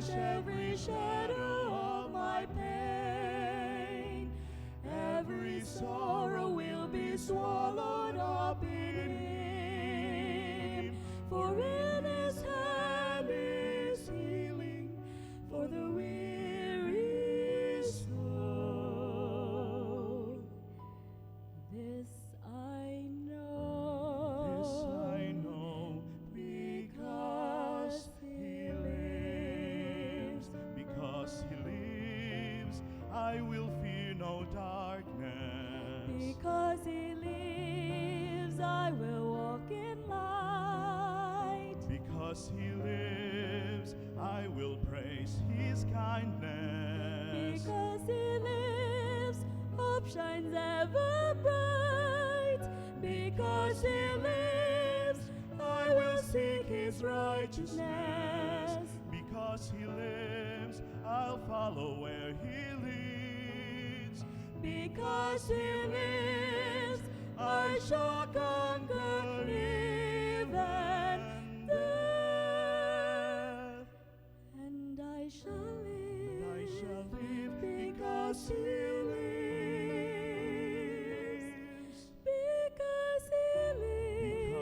banish every shadow of my pain. Every sorrow will be swallowed up in Him. For in His hand is healing for the weary soul. This I know, because He lives. Because He lives, I will fear no darkness. Because He lives, I will walk in light. Because He lives, I will praise His kindness. Because He lives, hope shines ever bright. Because He lives, I will seek His righteousness. Because He lives, I'll follow where He leads. Because He lives, I shall conquer even death. And I shall live, I shall live because He lives. Because He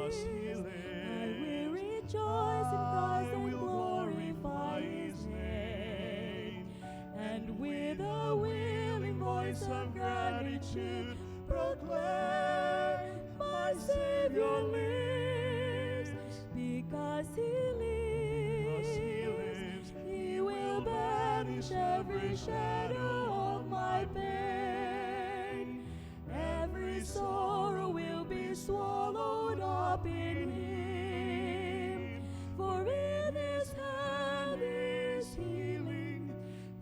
Because He lives, lives, I will rejoice in Christ I and will glorify His name. And with a willing voice of gratitude proclaim, my Savior lives. Because He lives, He will banish every shadow of my pain. Every sorrow will be swallowed up in Him. For in His hand is healing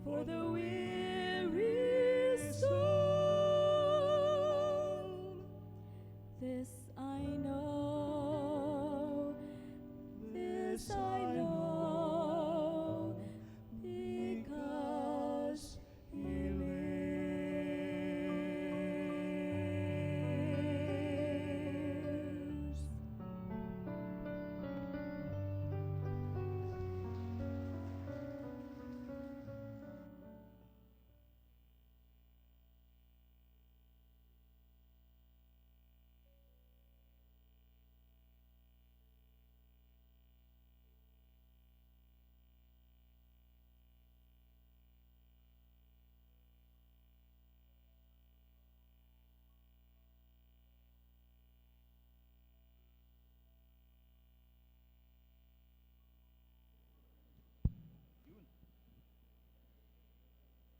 for the weary soul. This I know, this I know, because He lives.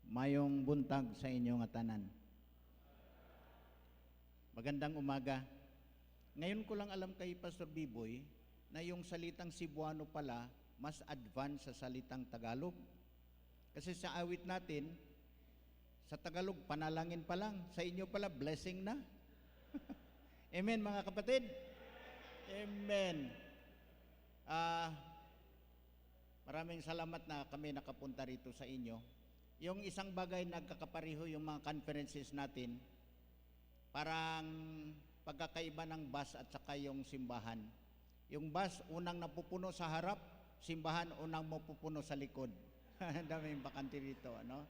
Mayong buntag sa inyo nga tanan. Magandang umaga. Ngayon ko lang alam kay Pastor Biboy na yung salitang Cebuano pala mas advance sa salitang Tagalog. Kasi sa awit natin, sa Tagalog, panalangin pa lang. Sa inyo pala, blessing na. Amen, mga kapatid? Amen. Maraming salamat na kami nakapunta rito sa inyo. Yung isang bagay nagkakapareho yung mga conferences natin, parang pagkakaiba ng bus at saka yung simbahan. Yung bus, unang napupuno sa harap, simbahan, unang mapupuno sa likod. Daming bakante rito, ano?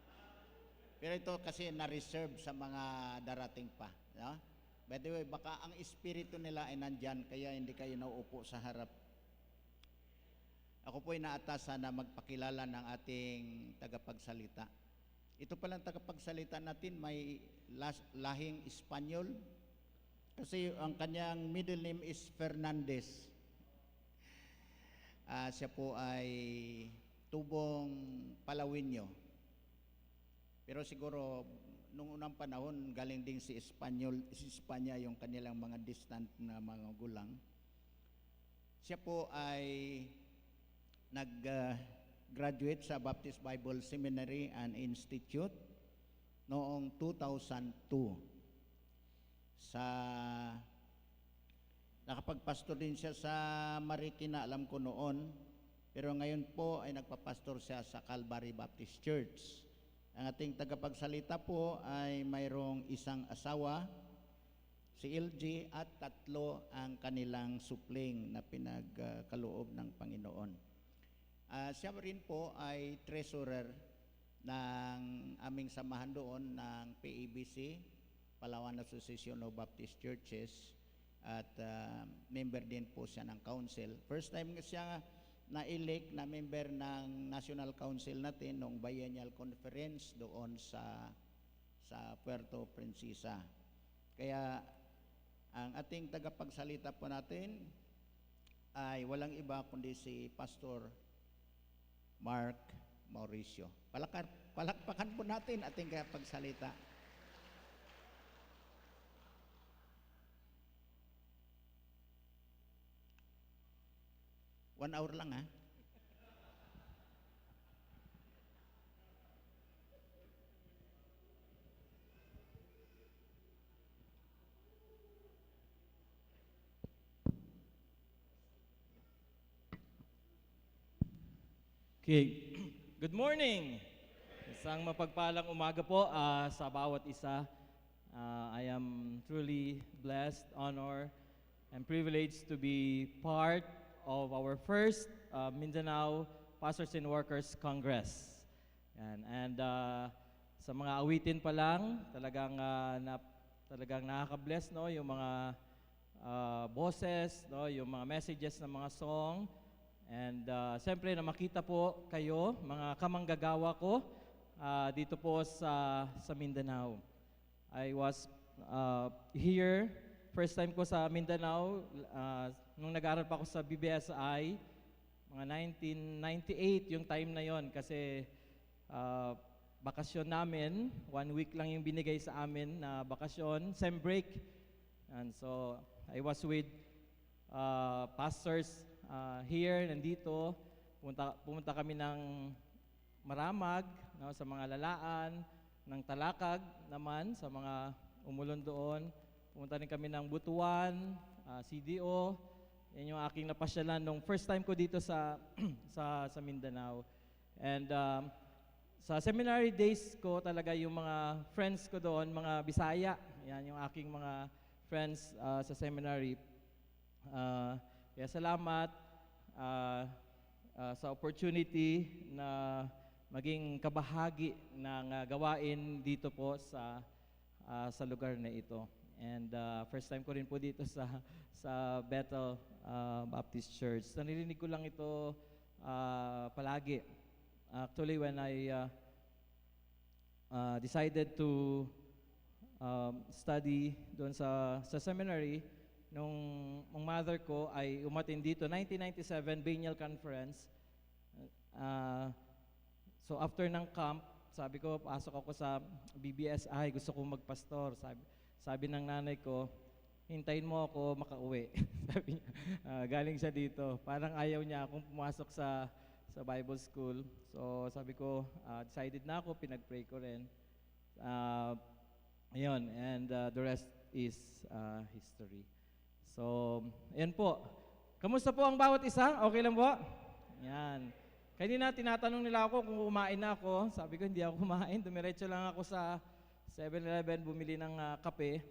Pero ito kasi na-reserve sa mga darating pa. No? By the way, baka ang espiritu nila ay nandyan, kaya hindi kayo nauupo sa harap. Ako po ay naatasan na magpakilala ng ating tagapagsalita. Ito palang tagapagsalita natin may lahing Espanyol kasi ang kanyang middle name is Fernandez. Siya po ay tubong Palawinyo. Pero siguro nung unang panahon galing din si Espanya yung kanilang mga distant na mga gulang. Siya po ay nag-graduate sa Baptist Bible Seminary and Institute noong 2002. Nakapagpastor din siya sa Marikina, alam ko noon, pero ngayon po ay nagpapastor siya sa Calvary Baptist Church. Ang ating tagapagsalita po ay mayroong isang asawa, si LG, at 3 ang kanilang supling na pinagkaloob ng Panginoon. Siya rin po ay treasurer ng aming samahan doon ng PABC, Palawan Association of Baptist Churches, at member din po siya ng council. First time siya na-elect na member ng National Council natin nung biennial conference doon sa Puerto Princesa. Kaya ang ating tagapagsalita po natin ay walang iba kundi si Pastor Mark Mauricio. Palakpakan po natin ating tagapagsalita. One hour lang, ha? Okay. Good morning. Isang mapagpalang umaga po sa bawat isa. I am truly blessed, honored, and privileged to be part of our first Mindanao Pastors and Workers Congress. And sa mga awitin pa lang, talagang nakaka-bless, no, yung mga boses, no, yung mga messages ng mga song. And siyempre na makita po kayo, mga kamanggagawa ko, dito po sa Mindanao. I was here, first time ko sa Mindanao, nung nag-aaral pa ako sa BBSI, mga 1998 yung time na yon, kasi bakasyon namin, 1 week lang yung binigay sa amin na bakasyon, sem break. And so I was with pastors here, nandito. Pumunta kami ng Maramag, no, sa mga lalaan, ng Talakag naman, sa mga umulon doon. Pumunta rin kami ng Butuan, CDO. Yan yung aking napasyalan nung first time ko dito sa sa Mindanao. And sa seminary days ko talaga yung mga friends ko doon, mga Bisaya. Yan yung aking mga friends sa seminary. Kaya salamat sa opportunity na maging kabahagi ng gawain dito po sa lugar na ito. And first time ko rin po dito sa Bethel Baptist Church. Narinig ko lang ito palagi. Actually, when I decided to study doon sa seminary, nung mother ko ay umatin dito, 1997 Biennial Conference. So after ng camp, sabi ko, pasok ako sa BBSI, gusto ko magpastor. Sabi ng nanay ko, hintayin mo ako makauwi. Sabi niya, galing siya dito. Parang ayaw niya akong pumasok sa Bible school. So sabi ko, decided na ako, pinag-pray ko rin. Ayun, and the rest is history. So, ayan po. Kamusta po ang bawat isa? Okay lang po? Yan. Kanina tinatanong nila ako kung kumain na ako. Sabi ko, hindi ako kumain. Dumiretso lang ako sa 7-Eleven, bumili ng kape.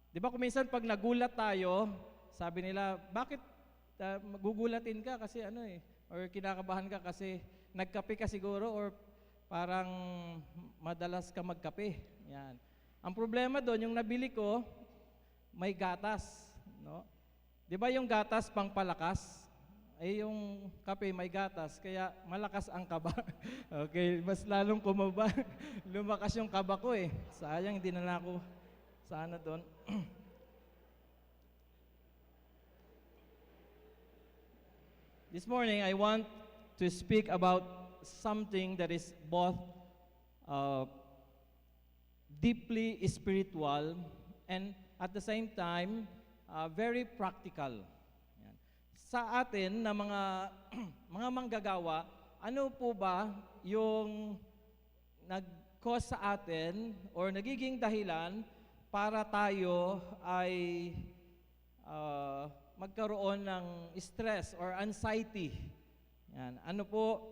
Di ba kung minsan pag nagulat tayo, sabi nila, bakit magugulatin ka kasi ano eh, or kinakabahan ka kasi nagkape ka siguro or parang madalas ka magkape. Yan. Ang problema doon, yung nabili ko, may gatas, no? 'Di ba yung gatas pangpalakas? Ay yung kape may gatas, kaya malakas ang kaba. Okay, mas lalong kumaba. Lumakas yung kaba ko eh. Sayang dinala ko sana doon. This morning I want to speak about something that is both deeply spiritual and at the same time, very practical. Yan. Sa atin na mga mga manggagawa, ano po ba yung nag-cause sa atin or nagiging dahilan para tayo ay magkaroon ng stress or anxiety? Yan. Ano po,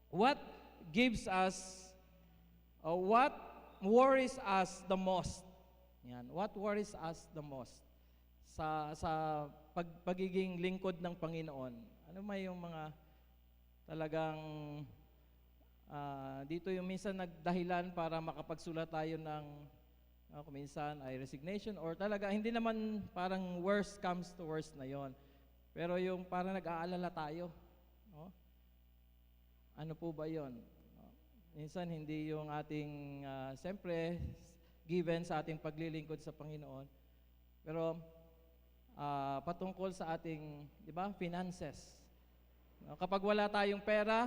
what gives us, what worries us the most? Yan. What worries us the most sa pagiging lingkod ng Panginoon? Ano may yung mga talagang dito yung minsan nagdahilan para makapagsulat tayo ng kung minsan ay resignation or talaga hindi naman parang worst comes to worst na yon. Pero yung parang nag-aalala tayo. No? Ano po ba yon? No? Minsan hindi yung ating siyempre given sa ating paglilingkod sa Panginoon. Pero patungkol sa ating, di ba, finances. No? Kapag wala tayong pera,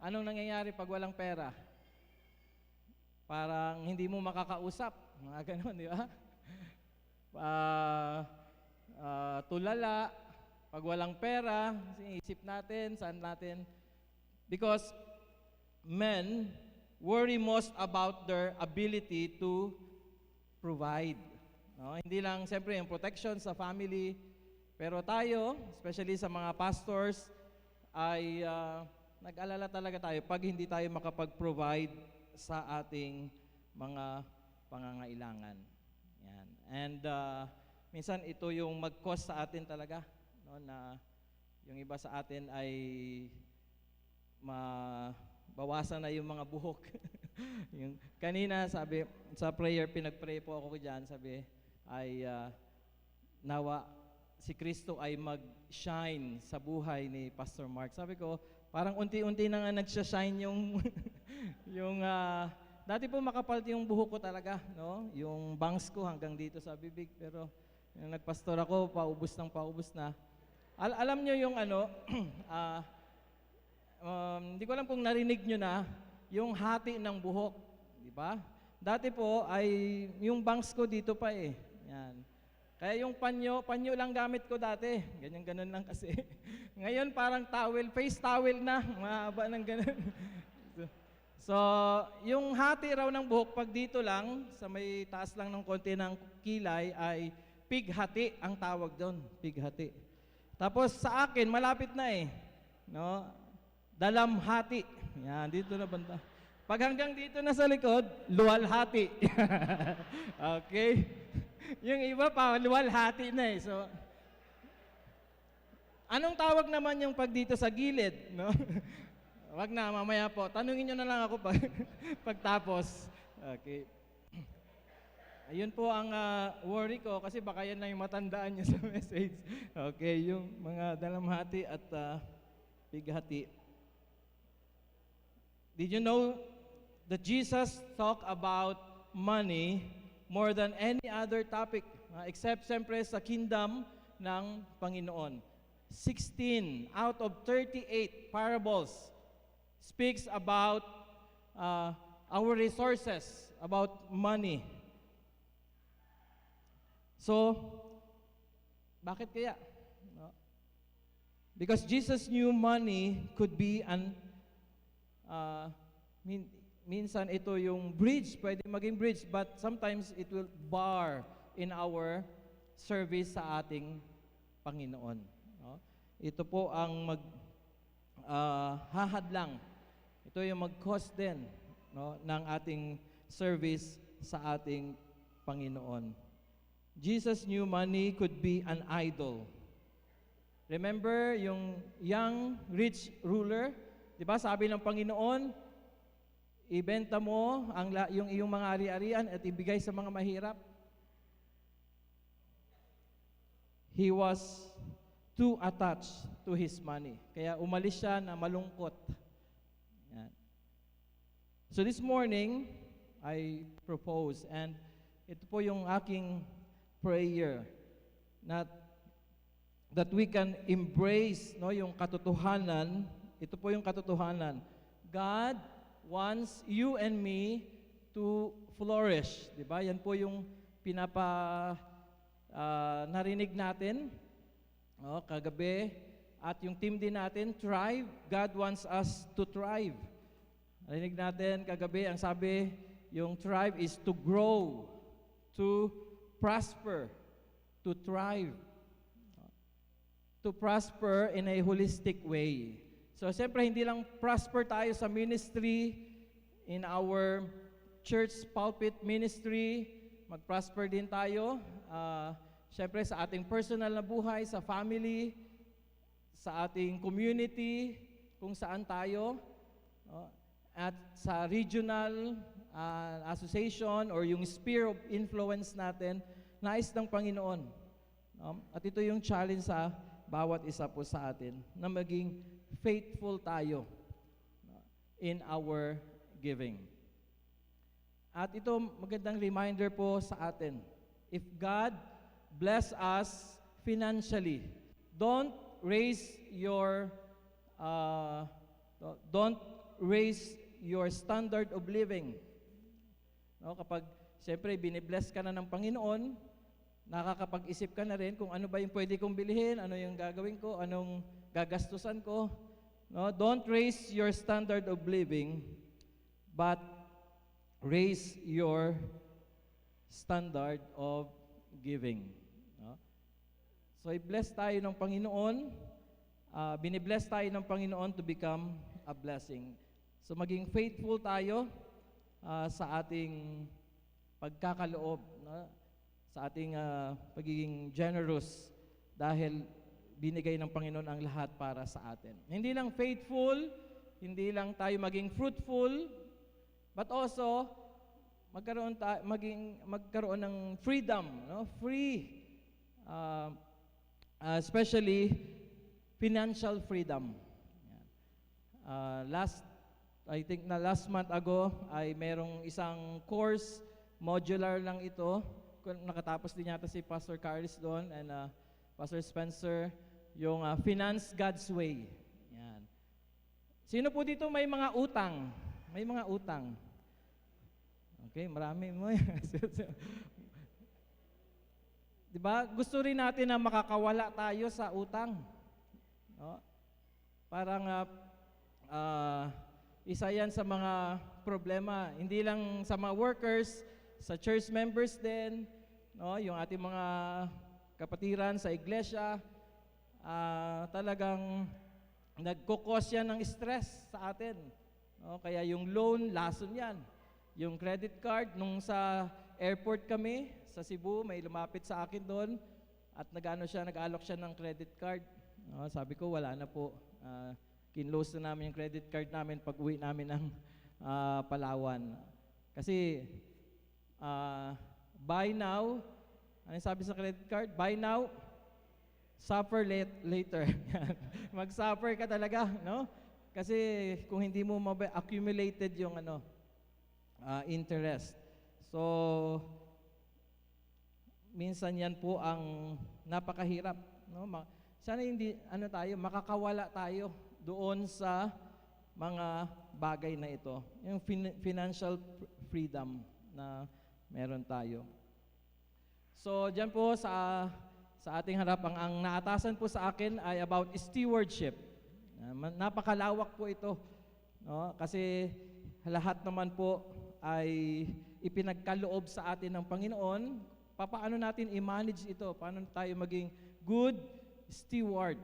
anong nangyayari pag walang pera? Parang hindi mo makakausap. Mga ganon, di ba? Tulala, pag walang pera, isip natin, saan natin. Because men worry most about their ability to provide. No? Hindi lang, siyempre, yung protection sa family. Pero tayo, especially sa mga pastors, ay nag-alala talaga tayo pag hindi tayo makapag-provide sa ating mga pangangailangan. Yan. And minsan ito yung mag-cost sa atin talaga, no, na yung iba sa atin ay mabawasan na yung mga buhok. Yung kanina sabi sa prayer, pinag-pray po ako diyan, sabi ay nawa si Kristo ay mag-shine sa buhay ni Pastor Mark. Sabi ko, parang unti-unti na nga nagsha-shine yung yung dati po makapal yung buhok ko talaga, no? Yung bangs ko hanggang dito sa bibig, pero yung nagpastor ako, paubos na. Alam nyo yung ano, hindi ko alam kung narinig nyo na, yung hati ng buhok, di ba? Dati po ay yung bangs ko dito pa eh. Yan. Kaya yung panyo lang gamit ko dati. Ganyan-ganon lang kasi. Ngayon parang towel, face towel na, mahaba ng ganon. So, yung hati raw ng buhok, pag dito lang, sa may taas lang ng konti ng kilay, ay pighati ang tawag doon. Pighati. Tapos sa akin, malapit na eh. No? Dalamhati. Yan, dito na banda. Pag hanggang dito na sa likod, luwalhati. Okay? Yung iba pa, luwalhati na eh. So, anong tawag naman yung pag dito sa gilid? No? Wag na, mamaya po. Tanungin nyo na lang ako pagtapos. Okay. Ayun po ang worry ko kasi baka yan lang yung matandaan nyo sa message. Okay, yung mga dalamhati at pighati. Did you know that Jesus talked about money more than any other topic except siyempre sa kingdom ng Panginoon? 16 out of 38 parables speaks about our resources, about money. So, bakit kaya? No? Because Jesus knew money could be minsan ito yung bridge, pwede maging bridge, but sometimes it will bar in our service sa ating Panginoon. No? Ito po ang hahadlang. Ito yung mag-cost din, no, ng ating service sa ating Panginoon. Jesus knew money could be an idol. Remember yung young rich ruler? Di ba sabi ng Panginoon, ibenta mo yung iyong mga ari-arian at ibigay sa mga mahirap. He was too attached to his money. Kaya umalis siya na malungkot. Yan. So this morning, I propose, and ito po yung aking prayer, that we can embrace, no, yung katotohanan. Ito po yung katotohanan. God wants you and me to flourish. Diba? Yan po yung narinig natin kagabi. At yung team din natin, thrive. God wants us to thrive. Narinig natin kagabi, ang sabi, yung thrive is to grow, to prosper, to thrive. To prosper in a holistic way. So, siyempre, hindi lang prosper tayo sa ministry, in our church pulpit ministry, mag-prosper din tayo. Siyempre, sa ating personal na buhay, sa family, sa ating community, kung saan tayo, no? At sa regional association or yung sphere of influence natin, nais ng Panginoon. No? At ito yung challenge sa bawat isa po sa atin, na maging faithful tayo, no, in our giving. At ito, magandang reminder po sa atin. If God bless us financially, don't raise your standard of living. No, kapag siyempre binibless ka na ng Panginoon, nakakapag-isip ka na rin kung ano ba yung pwede kong bilhin, ano yung gagawin ko, anong gagastusan ko. No, don't raise your standard of living, but raise your standard of giving. No? So, i-bless tayo ng Panginoon. Binibless tayo ng Panginoon to become a blessing. So, maging faithful tayo sa ating pagkakaloob, no? Sa ating pagiging generous, dahil binigay ng Panginoon ang lahat para sa atin. Hindi lang faithful, hindi lang tayo maging fruitful, but also magkaroon ng freedom, no? Free, especially financial freedom. I think na last month ago ay merong isang course, modular lang ito. Nakatapos din yata si Pastor Carlos doon and Pastor Spencer, yung Finance God's Way. Yan. Sino po dito may mga utang? May mga utang. Okay, marami mo. Diba? Gusto rin natin na makakawala tayo sa utang. No? Parang isa yan sa mga problema. Hindi lang sa mga workers, sa church members din, no? Yung ating mga kapatiran sa iglesia, talagang nagkukos yan ng stress sa atin. No? Kaya yung loan, lason yan. Yung credit card, nung sa airport kami, sa Cebu, may lumapit sa akin doon at nag-alok siya ng credit card. No? Sabi ko, wala na po. Kinlose na namin yung credit card namin pag uwi namin ng Palawan. Kasi, buy now, ano sabi sa credit card? Buy now, suffer later. Mag-suffer ka talaga, no? Kasi kung hindi mo accumulated yung interest. So, minsan yan po ang napakahirap, no? Sana hindi makakawala tayo doon sa mga bagay na ito. Yung financial freedom na meron tayo. So, diyan po sa ating harap, ang naatasan po sa akin ay about stewardship. Napakalawak po ito, no? Kasi lahat naman po ay ipinagkaloob sa atin ng Panginoon. Paano natin i-manage ito? Paano tayo maging good steward?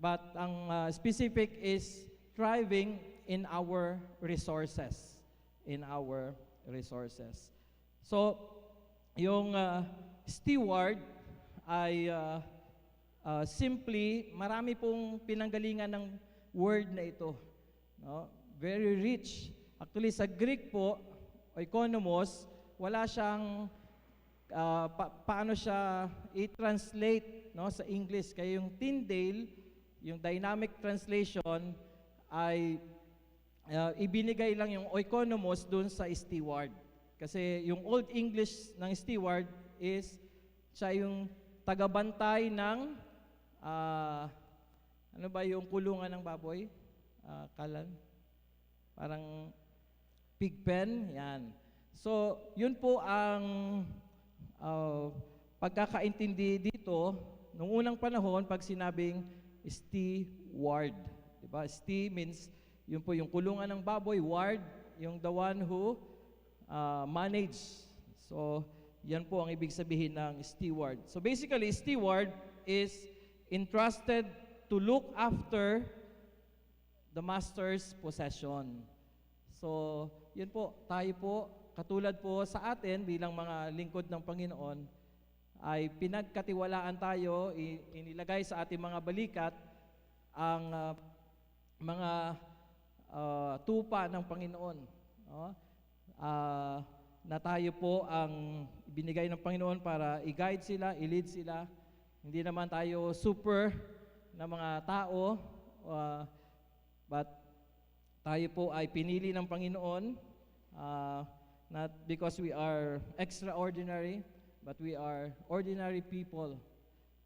But ang specific is thriving in our resources. In our resources. So, yung steward ay simply, marami pong pinanggalingan ng word na ito. No? Very rich. Actually, sa Greek po, oikonomos, wala siyang paano siya i-translate, no, sa English. Kaya yung Tyndale, yung dynamic translation, ay ibinigay lang yung oikonomos dun sa steward. Kasi yung Old English ng steward is siya yung tagabantay ng ano ba yung kulungan ng baboy? Kalan? Parang pig pen, yan. So, yun po ang pagkakaintindi dito, nung unang panahon, pag sinabing steward. Diba? Ste means, yun po yung kulungan ng baboy, ward, yung the one who manage. So, yan po ang ibig sabihin ng steward. So, basically, steward is entrusted to look after the master's possession. So, yun po, tayo po, katulad po sa atin bilang mga lingkod ng Panginoon, ay pinagkatiwalaan tayo, inilagay sa ating mga balikat ang mga tupa ng Panginoon. No? Na tayo po ang binigay ng Panginoon para i-guide sila, i-lead sila. Hindi naman tayo super na mga tao, but tayo po ay pinili ng Panginoon, not because we are extraordinary, but we are ordinary people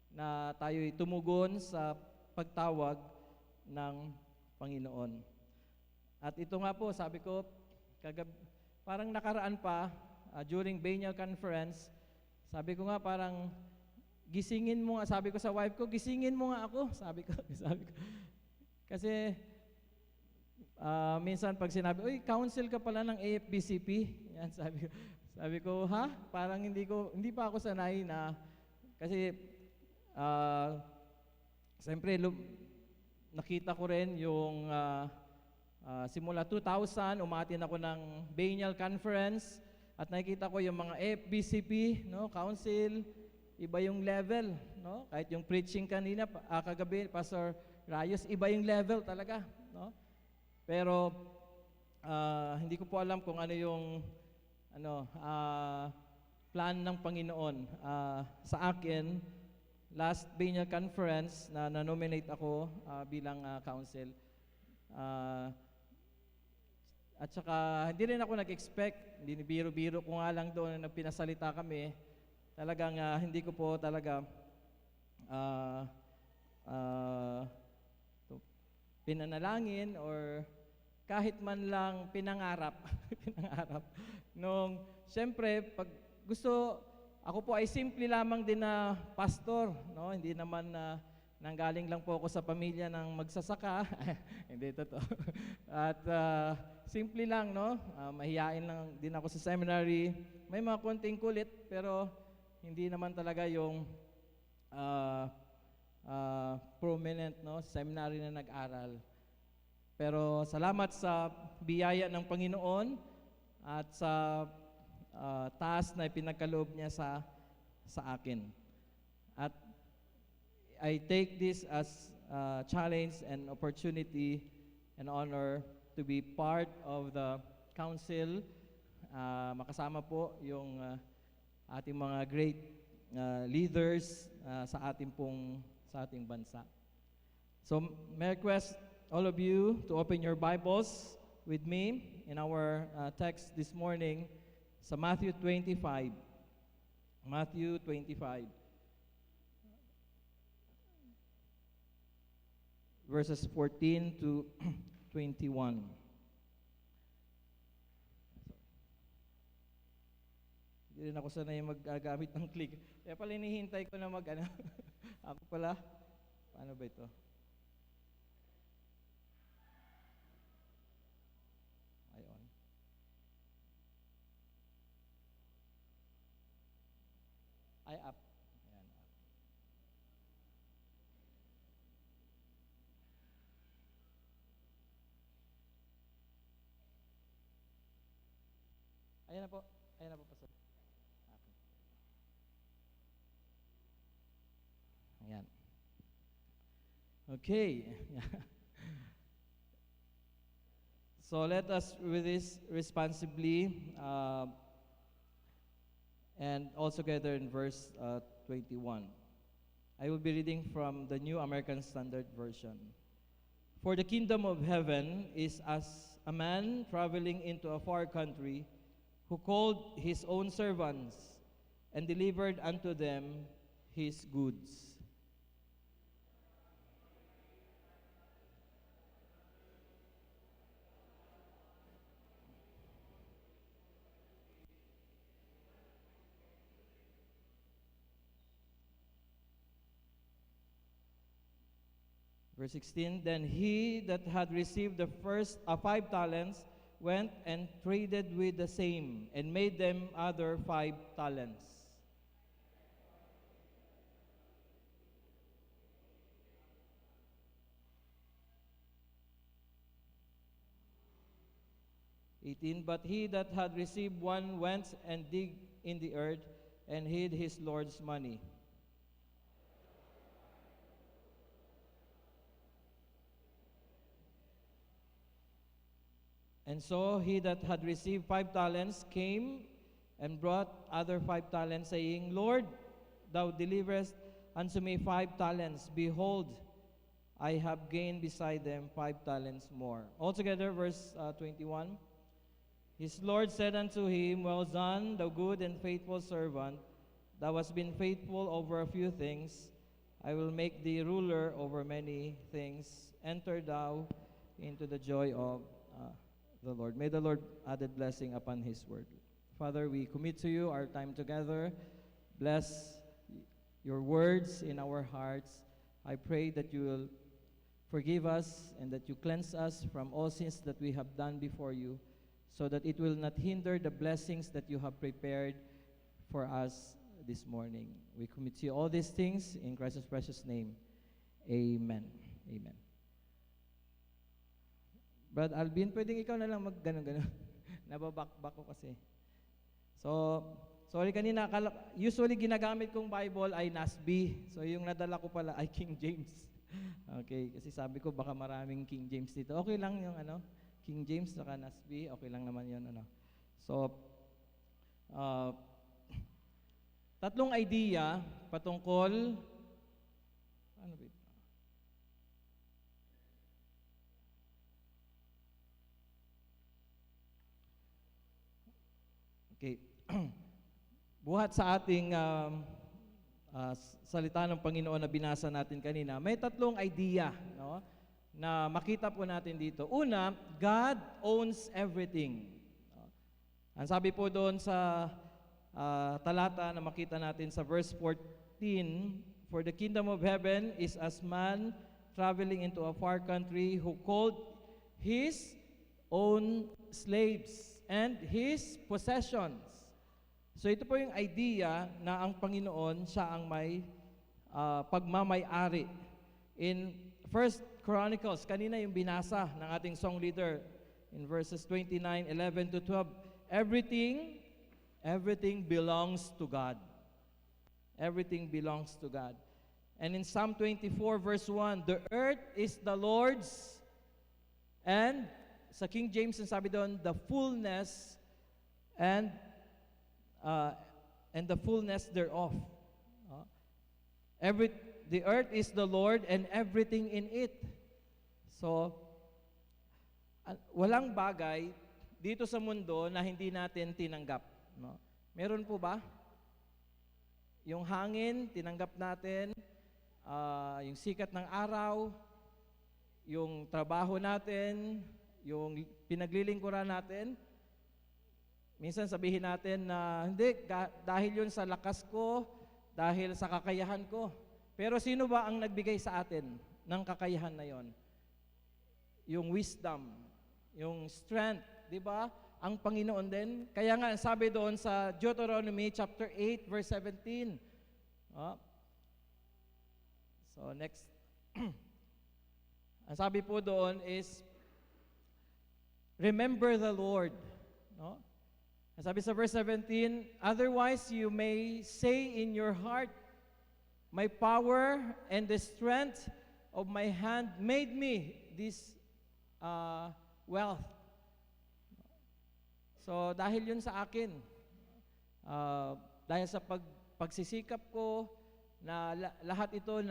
na tayo'y tumugon sa pagtawag ng Panginoon. At ito nga po, sabi ko, parang nakaraan pa, during Biennial Conference, sabi ko nga parang, gisingin mo nga, sabi ko sa wife ko, gisingin mo nga ako, sabi ko. Kasi, minsan pag sinabi, uy, council ka pala ng AFBCP, yan, sabi ko, ha? Parang hindi pa ako sanay na, kasi, siyempre, nakita ko rin yung, simula 2000, umatin ako ng Biennial Conference at nakikita ko yung mga FBCP, no, council, iba yung level, no? Kahit yung preaching kanina, kagabi, Pastor Rayos, iba yung level talaga, no? Pero hindi ko po alam kung ano yung plan ng Panginoon. Sa akin, last Biennial Conference na na-nominate ako bilang council. At saka, hindi rin ako nag-expect, hindi biro-biro ko nga lang doon na nagpinasalita kami. Talagang hindi ko po talaga pinanalangin or kahit man lang pinangarap. Pinangarap. Siyempre, pag gusto, ako po ay simple lamang din na pastor, no? Hindi naman nanggaling lang po ako sa pamilya ng magsasaka. Hindi totoo. At simple lang, no? Mahiyain lang din ako sa seminary. May mga konting kulit, pero hindi naman talaga yung prominent, no? Seminary na nag-aral. Pero salamat sa biyaya ng Panginoon at sa task na ipinagkaloob niya sa akin. At I take this as a challenge and opportunity and honor to be part of the council. Makasama po yung ating mga great leaders sa ating bansa. So may request all of you to open your Bibles with me in our text this morning sa Matthew 25. Matthew 25. Verses 14 to 21. Hindi rin ako sanay maggamit ng click. Kaya pala hinihintay ko na Ako pala, paano ba ito? Ayun. Ay, up. Ayan, up. Ayan na po. Ayan na po, Pastor. Ayan. Okay. So let us read this responsibly and also together in verse 21. I will be reading from the New American Standard Version. For the kingdom of heaven is as a man traveling into a far country who called his own servants and delivered unto them his goods. Verse 16, then he that had received the first 5 talents went and traded with the same and made them other 5 talents. But he that had received 1 went and digged in the earth and hid his Lord's money. And so he that had received 5 talents came and brought other 5 talents, saying, Lord, thou deliverest unto me 5 talents. Behold, I have gained beside them 5 talents more. Altogether, verse 21. His Lord said unto him, Well done, thou good and faithful servant. Thou hast been faithful over a few things. I will make thee ruler over many things. Enter thou into the joy of the Lord. May the Lord added blessing upon his word. Father, we commit to you our time together. Bless your words in our hearts. I pray that you will forgive us and that you cleanse us from all sins that we have done before you, so that it will not hinder the blessings that you have prepared for us this morning. We commit to you all these things in Christ's precious name. Amen. Amen. Brad Alvin, pwedeng ikaw na lang mag-ganon-ganon. Nababakbak ko kasi. So, sorry kanina, usually ginagamit kong Bible ay NASB. So, yung nadala ko pala ay King James. Okay, kasi sabi ko baka maraming King James dito. Okay lang yung King James saka NASB, okay lang naman yun. So, tatlong idea patungkol, ano ba ito? Okay. Buhat sa ating salita ng Panginoon na binasa natin kanina, may tatlong idea, no, na makita po natin dito. Una, God owns everything. Ang sabi po doon sa talata na makita natin sa verse 14, For the kingdom of heaven is as man traveling into a far country who called his own slaves and his possessions. So ito po yung idea na ang Panginoon siya ang may pagmamay-ari. In 1 Chronicles, kanina yung binasa ng ating song leader in verses 29, 11 to 12, everything belongs to God. Everything belongs to God. And in Psalm 24 verse 1, the earth is the Lord's, and sa King James ang sabi doon, the fullness and the fullness thereof. The earth is the Lord and everything in it. So, walang bagay dito sa mundo na hindi natin tinanggap. No? Meron po ba? Yung hangin, tinanggap natin. Yung sikat ng araw, yung trabaho natin, yung pinaglilingkuran natin. Minsan sabihin natin na, hindi, dahil yun sa lakas ko, dahil sa kakayahan ko. Pero sino ba ang nagbigay sa atin ng kakayahan na yon? Yung wisdom, yung strength, di ba? Ang Panginoon din. Kaya nga, sabi doon sa Deuteronomy chapter 8, verse 17. So, next. Ang sabi po doon is, remember the Lord. No? Ang sabi sa verse 17, otherwise you may say in your heart, my power and the strength of my hand made me this wealth. So, dahil yun sa akin, dahil sa pagsisikap ko, na lahat ito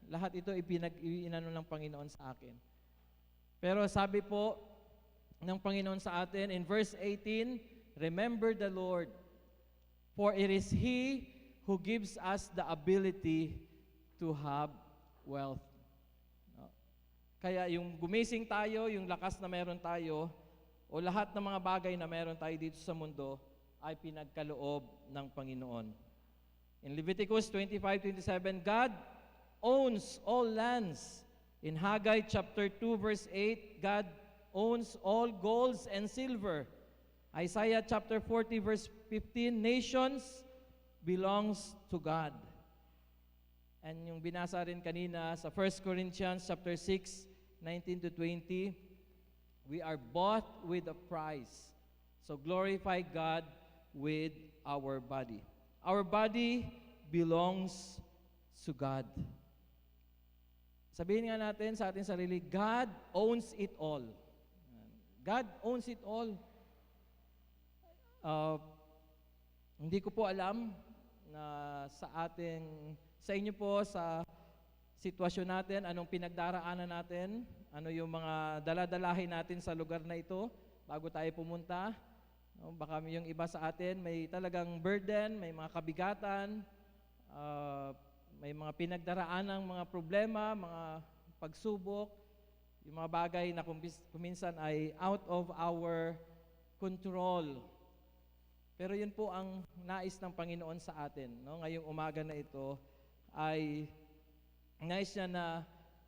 lahat ito inano ng Panginoon sa akin. Pero sabi po ng Panginoon sa atin in verse 18, remember the Lord, for it is He who gives us the ability to have wealth. No? Kaya yung gumising tayo, yung lakas na meron tayo, o lahat ng mga bagay na meron tayo dito sa mundo, ay pinagkaloob ng Panginoon. In Leviticus 25:27, God owns all lands. In Haggai chapter 2 verse 8, God owns all golds and silver. Isaiah chapter 40 verse 15, nations belongs to God. And yung binasa rin kanina sa 1 Corinthians chapter 6, 19 to 20, we are bought with a price. So glorify God with our body. Our body belongs to God. Sabihin nga natin sa ating sarili, God owns it all. God owns it all. Hindi ko po alam na sa inyo po, sa sitwasyon natin, anong pinagdaraanan natin, ano yung mga daladalahin natin sa lugar na ito bago tayo pumunta. No, baka yung iba sa atin may talagang burden, may mga kabigatan, may mga pinagdaraan ng mga problema, mga pagsubok, yung mga bagay na kuminsan ay out of our control. Pero yun po ang nais ng Panginoon sa atin. No? Ngayong umaga na ito ay nais niya na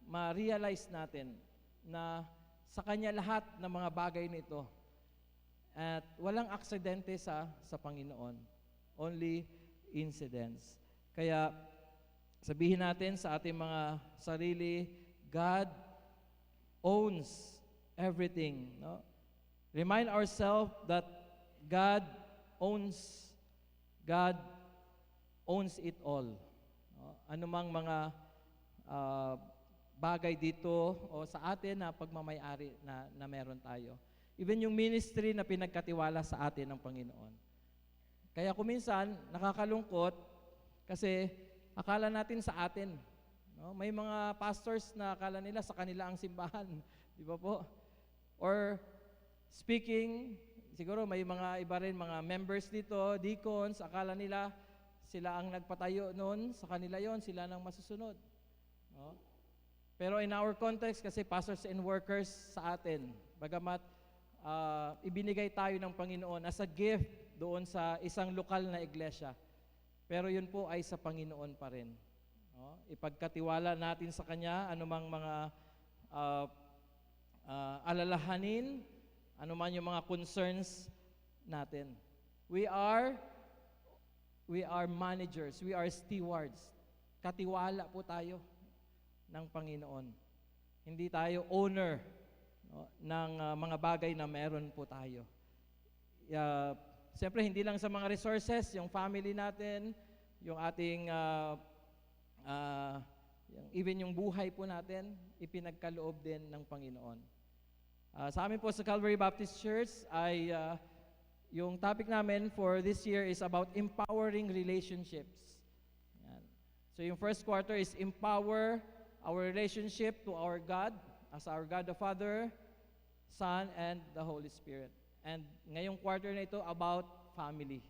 ma-realize natin na sa Kanya lahat ng mga bagay nito. At walang aksidente sa Panginoon. Only incidents. Kaya sabihin natin sa ating mga sarili, God owns everything. No? Remind ourselves that God owns it all. No? Anumang mga bagay dito o sa atin na pagmamayari na meron tayo. Even yung ministry na pinagkatiwala sa atin ng Panginoon. Kaya kuminsan, nakakalungkot kasi akala natin sa atin. No? May mga pastors na akala nila sa kanila ang simbahan. Di ba po? Or speaking, siguro may mga iba rin, mga members dito, deacons, akala nila sila ang nagpatayo noon, sa kanila yon, sila nang masusunod. No? Pero in our context, kasi pastors and workers sa atin, bagamat ibinigay tayo ng Panginoon as a gift doon sa isang lokal na iglesia. Pero yun po ay sa Panginoon pa rin. No? Ipagkatiwala natin sa Kanya anumang mga alalahanin, anuman yung mga concerns natin. We are managers, we are stewards. Katiwala po tayo ng Panginoon. Hindi tayo owner, no, ng mga bagay na meron po tayo. Siyempre, hindi lang sa mga resources, yung family natin, yung ating, even yung buhay po natin, ipinagkaloob din ng Panginoon. Sa amin po sa Calvary Baptist Church ay yung topic namin for this year is about empowering relationships. Yan. So yung first quarter is empower our relationship to our God as our God the Father, Son, and the Holy Spirit. And ngayong quarter na ito about family.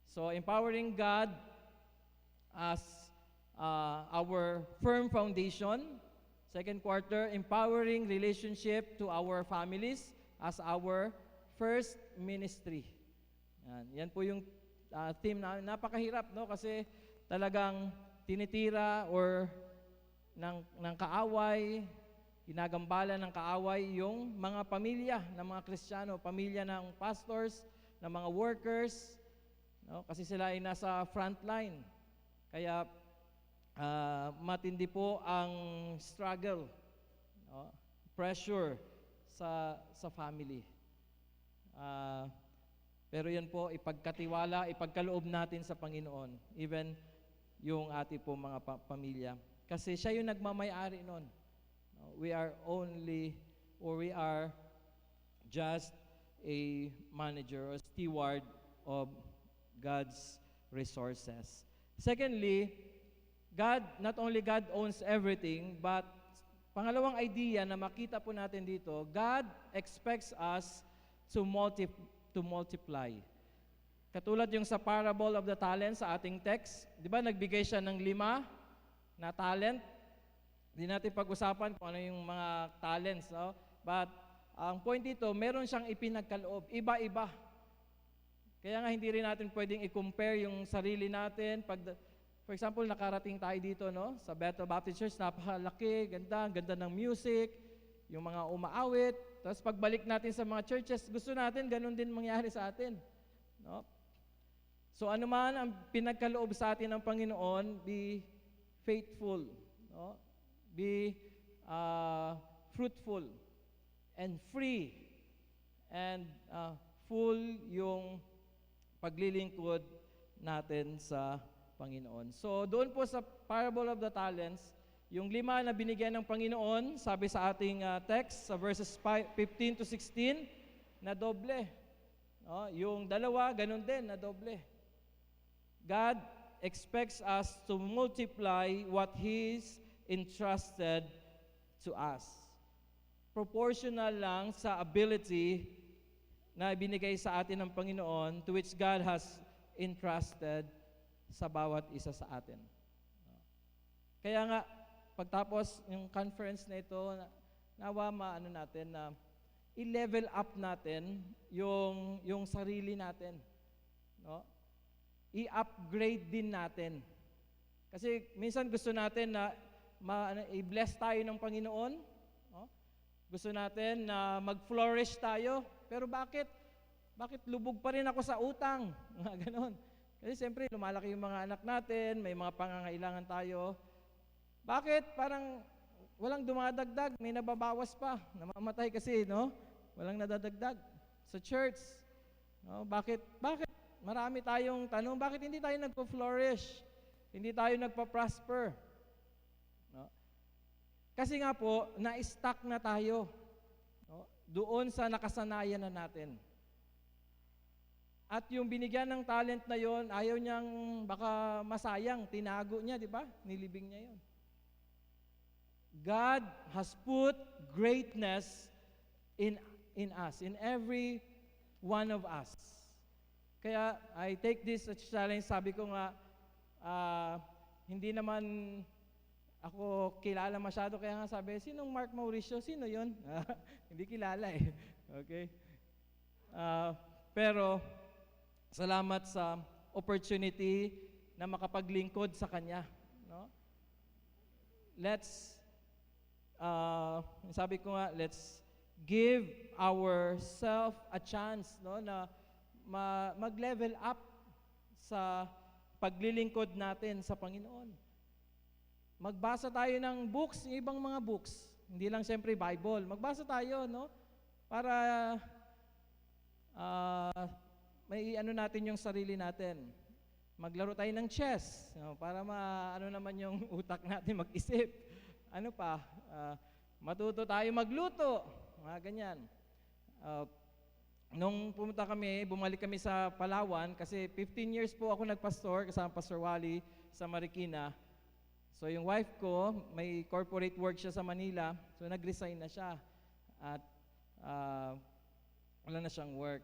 So empowering God as our firm foundation. Second quarter, empowering relationship to our families as our first ministry. Yan po yung theme na napakahirap, no? Kasi talagang tinitira or ng kaaway, ginagambala ng kaaway yung mga pamilya ng mga Kristiyano, pamilya ng pastors, ng mga workers, no? Kasi sila ay nasa front line. Kaya matindi po ang struggle, no? Pressure sa family. Pero yan po, ipagkatiwala, ipagkaloob natin sa Panginoon, even yung ating po mga pamilya. Kasi siya yung nagmamayari nun. No? We are just a manager or steward of God's resources. Secondly, not only God owns everything, but pangalawang idea na makita po natin dito, God expects us to multiply. Katulad yung sa parable of the talents sa ating text, di ba nagbigay siya ng 5 na talent? Hindi natin pag-usapan kung ano yung mga talents, no? But ang point dito, meron siyang ipinagkaloob, iba-iba. Kaya nga hindi rin natin pwedeng i-compare yung sarili natin. For example, nakarating tayo dito, no, sa Bethel Baptist Church, napakalaki, ganda ng music, yung mga umaawit. Tapos pagbalik natin sa mga churches, gusto natin ganun din mangyari sa atin, no? So ano man ang pinagkaloob sa atin ng Panginoon, be faithful, no? Be fruitful and free and full yung paglilingkod natin sa Panginoon. So doon po sa parable of the talents, yung 5 na binigyan ng Panginoon, sabi sa ating text sa verses 15 to 16, na doble. No? Yung 2, ganun din, na doble. God expects us to multiply what He's entrusted to us. Proportional lang sa ability na ibinigay sa atin ng Panginoon, to which God has entrusted sa bawat isa sa atin. Kaya nga, pagtapos yung conference na ito, nawa maano natin na i-level up natin yung sarili natin. No? I-upgrade din natin. Kasi minsan gusto natin na i-bless tayo ng Panginoon. No? Gusto natin na mag-flourish tayo. Pero bakit? Bakit lubog pa rin ako sa utang? Ganon. Kasi siyempre, lumalaki yung mga anak natin, may mga pangangailangan tayo. Bakit? Parang walang dumadagdag, may nababawas pa. Namamatay kasi, no? Walang nadadagdag. Sa church, no? Bakit? Marami tayong tanong, bakit hindi tayo nagpo-flourish? Hindi tayo nagpa-prosper? No? Kasi nga po, na-stuck na tayo, no? Doon sa nakasanayan na natin. At yung binigyan ng talent na yon, ayaw niyang baka masayang, tinago niya, di ba? Nilibing niya yon. God has put greatness in us, in every one of us. Kaya I take this as a challenge. Sabi ko nga, hindi naman ako kilala masyado. Kaya nga sabi, sinong Mark Mauricio? Sino yon? Hindi kilala eh. Okay? Pero, salamat sa opportunity na makapaglingkod sa Kanya. No? Sabi ko nga, let's give ourselves a chance, no, na mag-level up sa paglilingkod natin sa Panginoon. Magbasa tayo ng books, yung ibang mga books. Hindi lang siyempre Bible. Magbasa tayo, no? Para may natin yung sarili natin. Maglaro tayo ng chess, no? Para naman yung utak natin mag-isip. Matuto tayo magluto, mga ganyan. Nung bumalik kami sa Palawan, kasi 15 years po ako nagpastor, kasama Pastor Wally sa Marikina. So yung wife ko, may corporate work siya sa Manila, so nag-resign na siya. At wala na siyang work.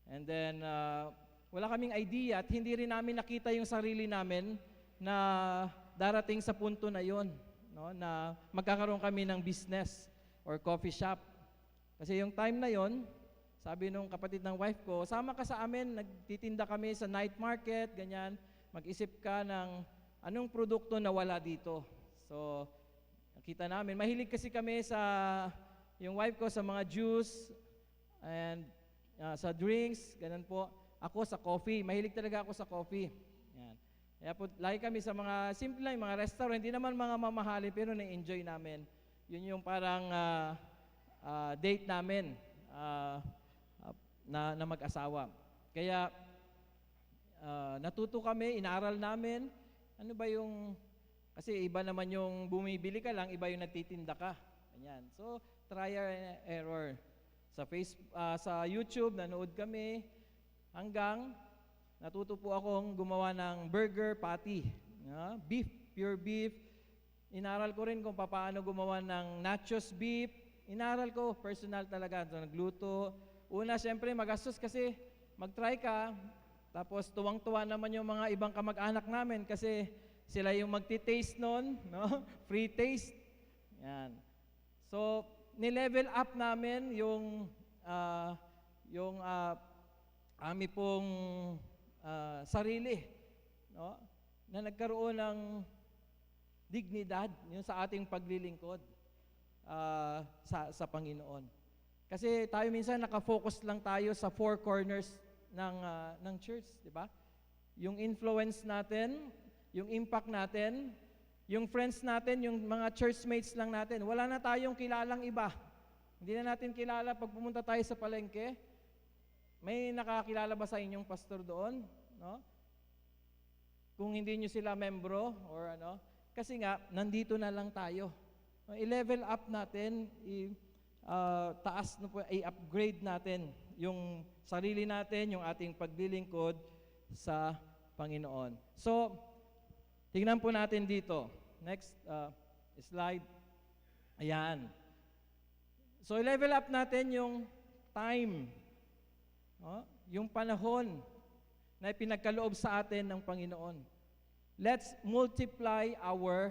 And then, wala kaming idea at hindi rin namin nakita yung sarili namin na darating sa punto na yon, no, na magkakaroon kami ng business or coffee shop. Kasi yung time na yon, sabi nung kapatid ng wife ko, sama ka sa amin, nagtitinda kami sa night market, ganyan, mag-isip ka ng anong produkto na wala dito. So, nakita namin, mahilig kasi kami yung wife ko sa mga juice and sa drinks, ganun po. Ako sa coffee, mahilig talaga ako sa coffee. Yan. Kaya po, lagi kami sa mga simple lang, mga restaurant, hindi naman mga mamahalin, pero na-enjoy namin. Yun yung parang date namin na mag-asawa. Kaya natuto kami, inaaral namin, kasi iba naman yung bumibili ka lang, iba yung nagtitinda ka. Ganyan. So, trial and error. Sa YouTube, nanood kami, hanggang natuto po akong gumawa ng burger patty. Beef, pure beef. Inaral ko rin kung paano gumawa ng nachos beef. Inaral ko, personal talaga. So, nagluto. Una, siyempre, magastos kasi mag-try ka. Tapos, tuwang-tuwa naman yung mga ibang kamag-anak namin kasi sila yung magti-taste nun. No? Free taste. Yan. So, ni-level up namin yung ami pong sarili, no? Na nagkaroon ng dignidad yung sa ating paglilingkod sa Panginoon. Kasi tayo minsan nakafocus lang tayo sa four corners ng church, di ba? Yung influence natin, yung impact natin, yung friends natin, yung mga churchmates lang natin. Wala na tayong kilalang iba. Hindi na natin kilala pag pumunta tayo sa palengke. May nakakilala ba sa inyong pastor doon? No? kung hindi nyo sila membro or ano, kasi nga, nandito na lang tayo. I-level up natin, taas na po, i-upgrade natin yung sarili natin, yung ating paglilingkod sa Panginoon. So, tingnan po natin dito. Next slide. Ayan. So, i-level up natin yung time. No? Yung panahon na ipinagkaloob sa atin ng Panginoon. Let's multiply our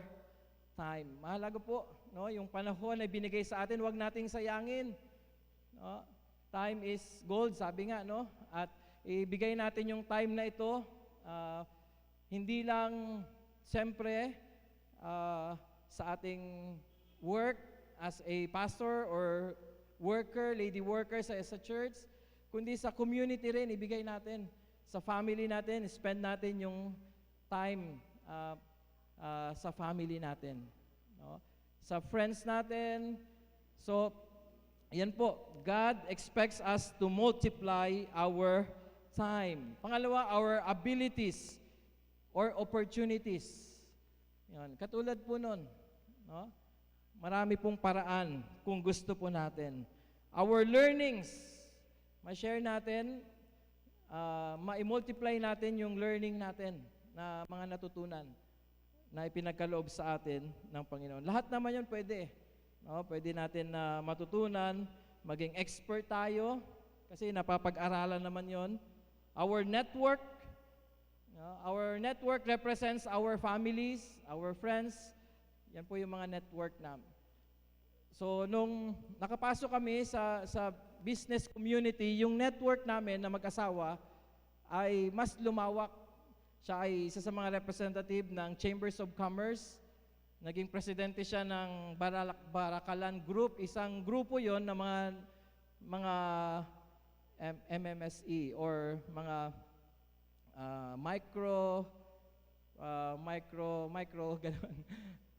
time. Mahalaga po, no? Yung panahon na binigay sa atin, huwag nating sayangin. No? Time is gold, sabi nga, no? At ibigay natin yung time na ito, hindi lang siyempre sa ating work as a pastor or worker, lady worker sa church, kundi sa community rin, ibigay natin. Sa family natin, spend natin yung time sa family natin. No? Sa friends natin. So, yan po. God expects us to multiply our time. Pangalawa, our abilities or opportunities. Yan. Katulad po nun. No? Marami pong paraan kung gusto po natin. Our learnings. Ma-share natin, ma-multiply natin yung learning natin na mga natutunan na ipinagkaloob sa atin ng Panginoon. Lahat naman yun pwede. No? Pwede natin na matutunan, maging expert tayo, kasi napapag-aralan naman yon. Our network represents our families, our friends. Yan po yung mga network namin. So, nung nakapasok kami sa business community, yung network namin na mag-asawa ay mas lumawak. Siya ay isa sa mga representative ng Chambers of Commerce. Naging presidente siya ng Barakalan Group. Isang grupo yon na mga MMSE or mga micro, ganun.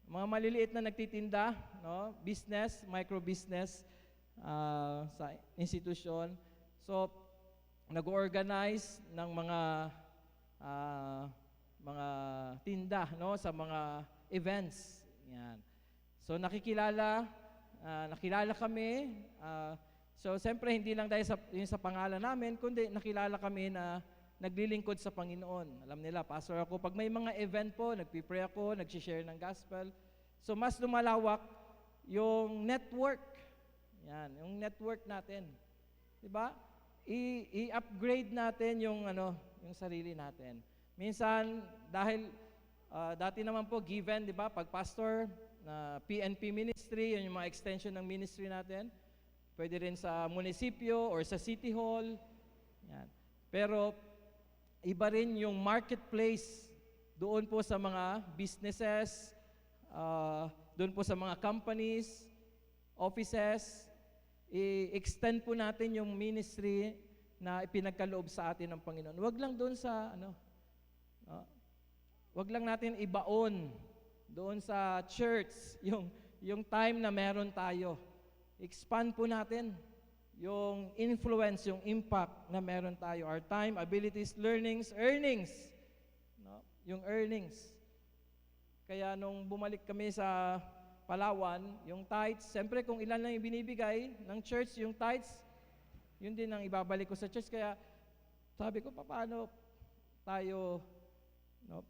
Mga maliliit na nagtitinda, no? Business, micro business sa institusyon. So, nag-organize ng mga tinda, no, sa mga events. Yan. So, nakilala kami. So, siyempre, hindi lang dahil sa pangalan namin, kundi nakilala kami na naglilingkod sa Panginoon. Alam nila, pastor ako. Pag may mga event po, nagpipray ako, nag-share ng gospel. So, mas lumalawak yung network. Yan, yung network natin. Diba? I-upgrade natin yung sarili natin. Minsan, dahil dati naman po given, di ba, pag pastor, na PNP ministry, yun yung mga extension ng ministry natin. Pwede rin sa munisipyo or sa city hall. Yan. Pero, iba rin yung marketplace doon po sa mga businesses, doon po sa mga companies, offices. I-extend po natin yung ministry na ipinagkaloob sa atin ng Panginoon. Huwag lang doon sa wag lang natin ibaon doon sa church yung time na meron tayo. Expand po natin yung influence, yung impact na meron tayo. Our time, abilities, learnings, earnings. No? Yung earnings. Kaya nung bumalik kami sa Palawan, yung tithes, siyempre kung ilan lang yung binibigay ng church, yung tithes, yun din ang ibabalik ko sa church. Kaya sabi ko, paano tayo, no?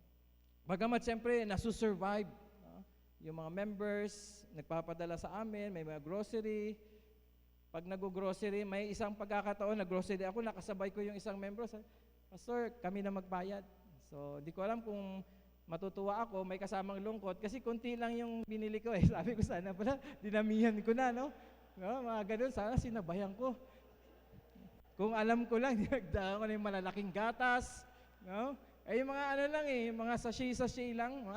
Bagamat siyempre, nasusurvive. No? Yung mga members, nagpapadala sa amin, may mga grocery. Pag nag-grocery, may isang pagkakataon, nag-grocery ako, nakasabay ko yung isang member. Pastor, kami na magbayad. So, di ko alam kung matutuwa ako, may kasamang lungkot, kasi konti lang yung binili ko eh. Sabi ko, sana pala, dinamihan ko na, no? No, mga ganun, sana sinabayan ko. Kung alam ko lang, dinagdagan ko na yung malalaking gatas, no? Eh, yung mga lang eh, mga sachet-sachet lang,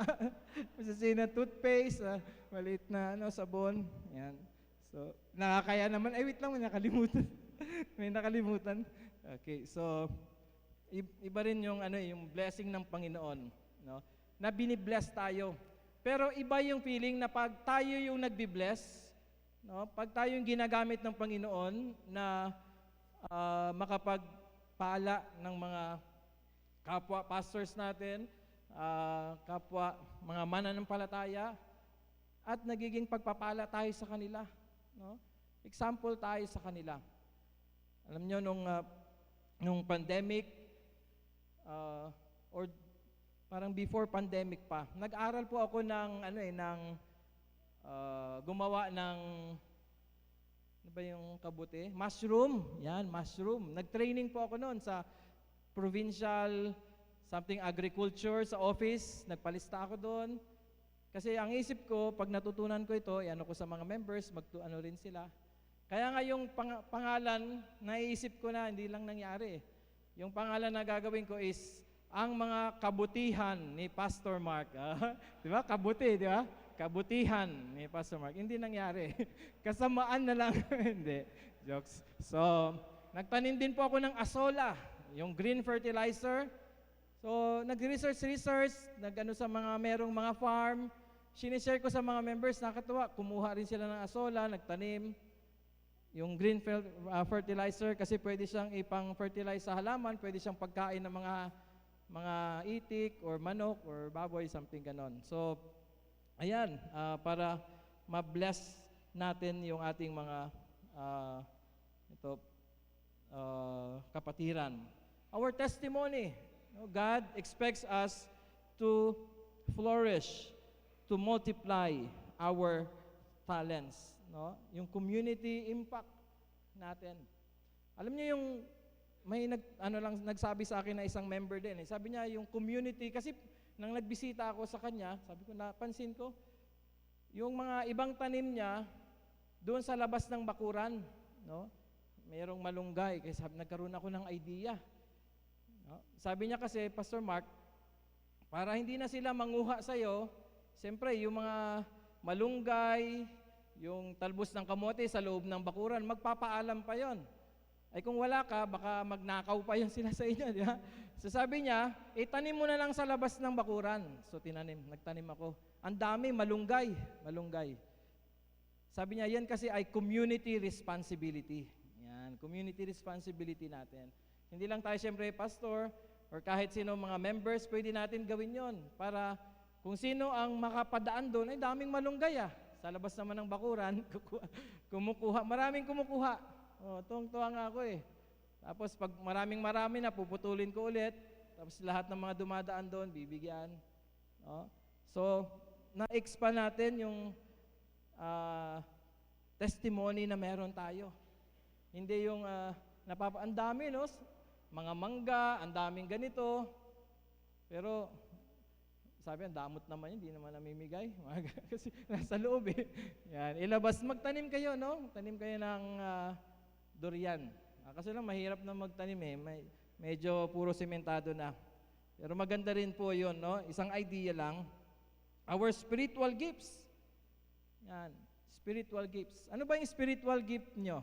sachet na toothpaste, maliit na sabon, yan. So, nakakaya naman, wait lang, may nakalimutan. May nakalimutan. Okay, so, iba rin yung, yung blessing ng Panginoon, no? Na binibless tayo. Pero iba yung feeling na pag tayo yung nagbibless, no? Pag tayo yung ginagamit ng Panginoon na makapagpala ng mga kapwa pastors natin, kapwa mga mananampalataya, at nagiging pagpapala tayo sa kanila. No? Example tayo sa kanila. Alam nyo, nung pandemic, or parang before pandemic pa, nag-aral po ako gumawa ng, ano ba yung kabuti? Mushroom. Yan, mushroom. Nag-training po ako noon sa provincial something agriculture sa office. Nagpalista ako doon. Kasi ang isip ko, pag natutunan ko ito, ano ko sa mga members, ano rin sila. Kaya nga yung pangalan, naiisip ko na, hindi lang nangyari. Yung pangalan na gagawin ko is, ang mga kabutihan ni Pastor Mark. Di ba? Kabuti, di ba? Kabutihan ni Pastor Mark. Hindi nangyari. Kasamaan na lang. Hindi. Jokes. So, nagtanim din po ako ng asola, yung green fertilizer. So, nag-research, nag-ano sa mga merong mga farm. Sinishare ko sa mga members, nakatuwa. Kumuha rin sila ng asola, nagtanim. Yung green fertilizer, kasi pwede siyang ipang-fertilize sa halaman, pwede siyang pagkain ng mga itik or manok or baboy, something ganon. So, ayan, para ma-bless natin yung ating mga kapatiran. Our testimony, God expects us to flourish, to multiply our talents, no? Yung community impact natin. Alam niyo yung nagsabi sa akin na isang member din. Sabi niya yung community, kasi nang nagbisita ako sa kanya, sabi ko, napansin ko, yung mga ibang tanim niya, doon sa labas ng bakuran, no? Mayroong malunggay, kaya nagkaroon ako ng idea. No? Sabi niya kasi, Pastor Mark, para hindi na sila manguha sa'yo, siyempre, yung mga malunggay, yung talbos ng kamote sa loob ng bakuran, magpapaalam pa yon. Ay kung wala ka, baka magnakaw pa yun sila sa inyo, di ba? So sabi niya, itanim mo na lang sa labas ng bakuran. So nagtanim ako. Ang dami, malunggay. Sabi niya, yan kasi ay community responsibility. Yan, community responsibility natin. Hindi lang tayo siyempre pastor, or kahit sino mga members, pwede natin gawin yon para kung sino ang makapadaan doon, ay daming malunggay Sa labas naman ng bakuran, kumukuha. Maraming kumukuha. Tuwang-tuwa nga ako Tapos pag marami na, puputulin ko ulit. Tapos lahat ng mga dumadaan doon, bibigyan. No? So, na-expand natin yung testimony na meron tayo. Hindi yung ang dami, no? Mga mangga, ang daming ganito. Pero, sabi, ang damot naman yun, hindi naman namimigay. Kasi nasa loob Yan. Ilabas, magtanim kayo, no? Tanim kayo ng durian. Kasi lang mahirap na magtanim medyo puro sementado na. Pero maganda rin po 'yon, no? Isang idea lang. Our spiritual gifts. Yan, spiritual gifts. Ano ba yung spiritual gift nyo?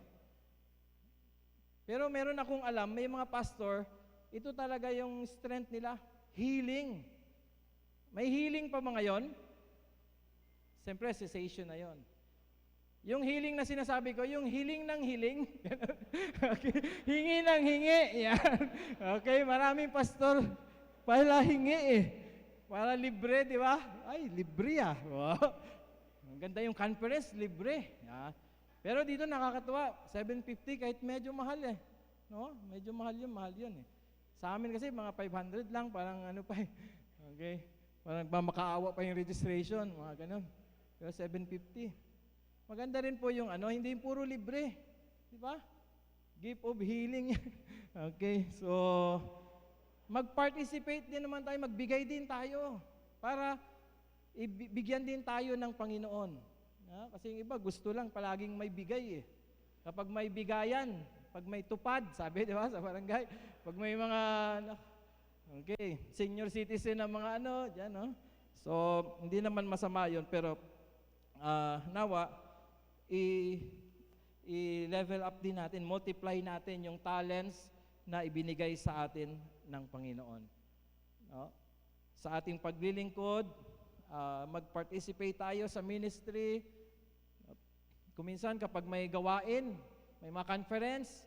Pero meron akong alam, may mga pastor, ito talaga yung strength nila, healing. May healing pa ba ngayon? Siyempre, cessation na 'yon. Yung healing na sinasabi ko, yung healing ng healing. Okay. Hingi ng hingi. Yan. Okay, maraming pastor pala hingi Para libre, di ba? Ay, libre Wow. Ang ganda yung conference, libre. Yeah. Pero dito nakakatuwa, 750 kahit medyo mahal No? Medyo mahal yun Sa amin kasi mga 500 lang, parang ano pa Okay. Parang makaawa pa yung registration, mga ganun. Pero 750. Maganda rin po yung hindi yung puro libre. Di ba? Gift of healing. Okay, so mag-participate din naman tayo, magbigay din tayo para ibigyan din tayo ng Panginoon. Kasi yung iba gusto lang palaging may bigay Kapag may bigayan, pag may tupad, sabi, di ba, sa barangay, pag may mga senior citizen na mga diyan, no? So, hindi naman masama 'yon, pero nawa i-level up din natin, multiply natin yung talents na ibinigay sa atin ng Panginoon. No? Sa ating paglilingkod, mag-participate tayo sa ministry. Kuminsan kapag may gawain, may mga conference,